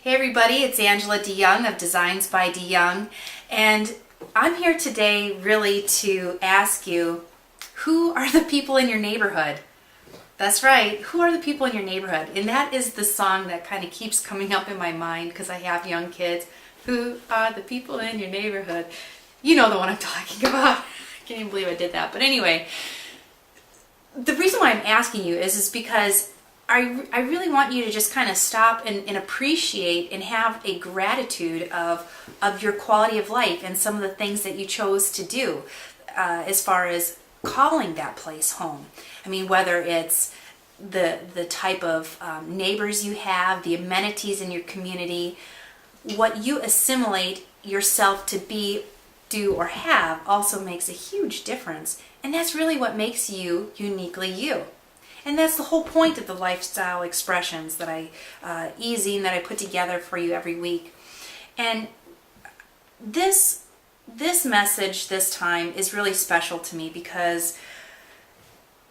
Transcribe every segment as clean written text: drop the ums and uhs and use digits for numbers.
Hey everybody, it's Angela DeYoung of Designs by DeYoung, and I'm here today really to ask you, who are the people in your neighborhood? That's right, who are the people in your neighborhood? And that is the song that kind of keeps coming up in my mind because I have young kids. Who are the people in your neighborhood? You know the one I'm talking about. I can't even believe I did that. But anyway, the reason why I'm asking you is because I really want you to just kind of stop and appreciate and have a gratitude of your quality of life and some of the things that you chose to do as far as calling that place home. I mean, whether it's the type of neighbors you have, the amenities in your community, what you assimilate yourself to be, do, or have also makes a huge difference. And that's really what makes you uniquely you. And that's the whole point of the lifestyle expressions that e-zine that I put together for you every week. And this message this time is really special to me because,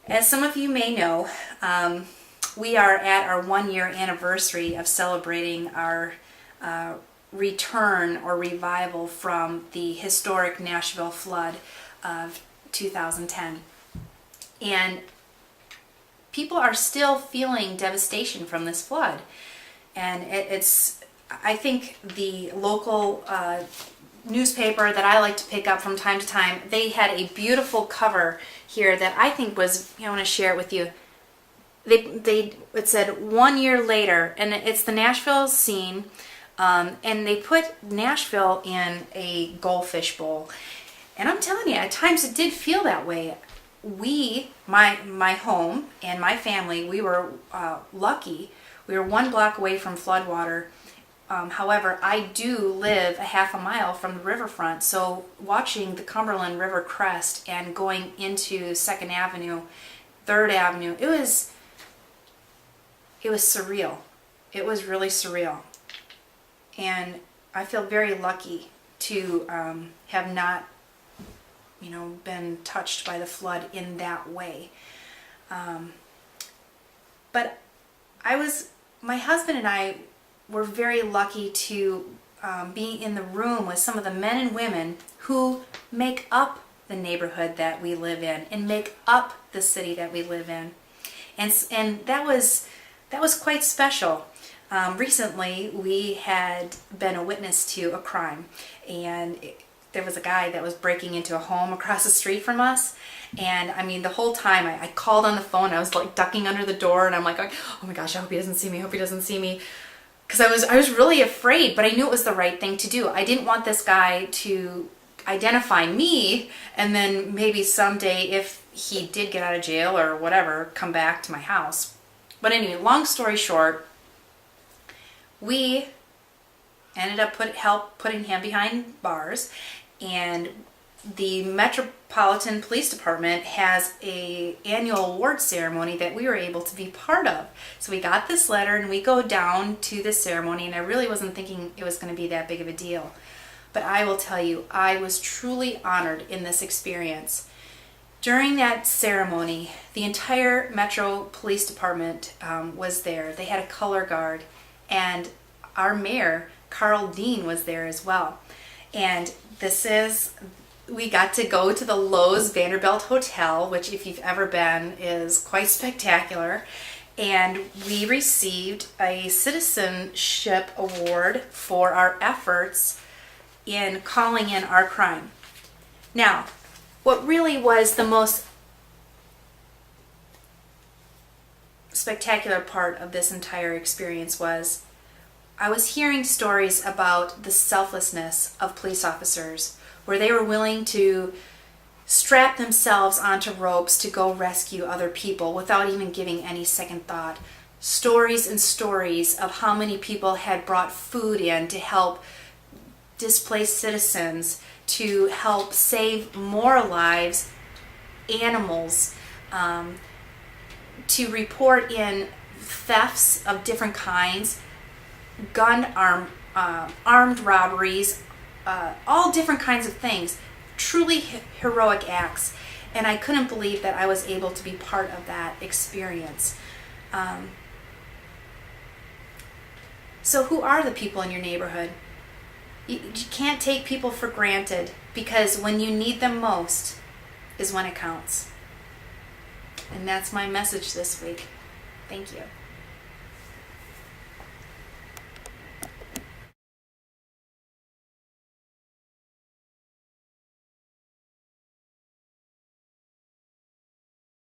as some of you may know, we are at our 1-year anniversary of celebrating our return or revival from the historic Nashville flood of 2010. And people are still feeling devastation from this flood. And I think the local newspaper that I like to pick up from time to time, they had a beautiful cover here that I think was, I want to share it with you. It said 1 year later, and it's the Nashville scene, and they put Nashville in a goldfish bowl. And I'm telling you, at times it did feel that way. My home and my family, we were lucky. We were 1 block away from floodwater. However, I do live a half a mile from the riverfront, so watching the Cumberland River crest and going into 2nd Avenue, 3rd Avenue, it was surreal. It was really surreal. And I feel very lucky to have not been touched by the flood in that way. But my husband and I were very lucky to be in the room with some of the men and women who make up the neighborhood that we live in and make up the city that we live in. And that was quite special. Recently, we had been a witness to a crime, and there was a guy that was breaking into a home across the street from us. And I mean, the whole time I called on the phone, I was like ducking under the door, and I'm like, oh my gosh, I hope he doesn't see me, I hope he doesn't see me. Because I was really afraid, but I knew it was the right thing to do. I didn't want this guy to identify me, and then maybe someday, if he did get out of jail or whatever, come back to my house. But anyway, long story short, we ended up putting him behind bars, and the Metropolitan Police Department has an annual award ceremony that we were able to be part of. So we got this letter and we go down to the ceremony, and I really wasn't thinking it was going to be that big of a deal. But I will tell you, I was truly honored in this experience. During that ceremony, the entire Metro Police Department was there. They had a color guard, and our mayor, Carl Dean, was there as well. And we got to go to the Lowe's Vanderbilt Hotel, which, if you've ever been, is quite spectacular. And we received a Citizenship Award for our efforts in calling in our crime. Now, what really was the most spectacular part of this entire experience was I was hearing stories about the selflessness of police officers, where they were willing to strap themselves onto ropes to go rescue other people without even giving any second thought. Stories and stories of how many people had brought food in to help displaced citizens, to help save more lives, animals, to report in thefts of different kinds, armed robberies, all different kinds of things. Truly heroic acts. And I couldn't believe that I was able to be part of that experience. So who are the people in your neighborhood? You can't take people for granted, because when you need them most is when it counts. And that's my message this week. Thank you.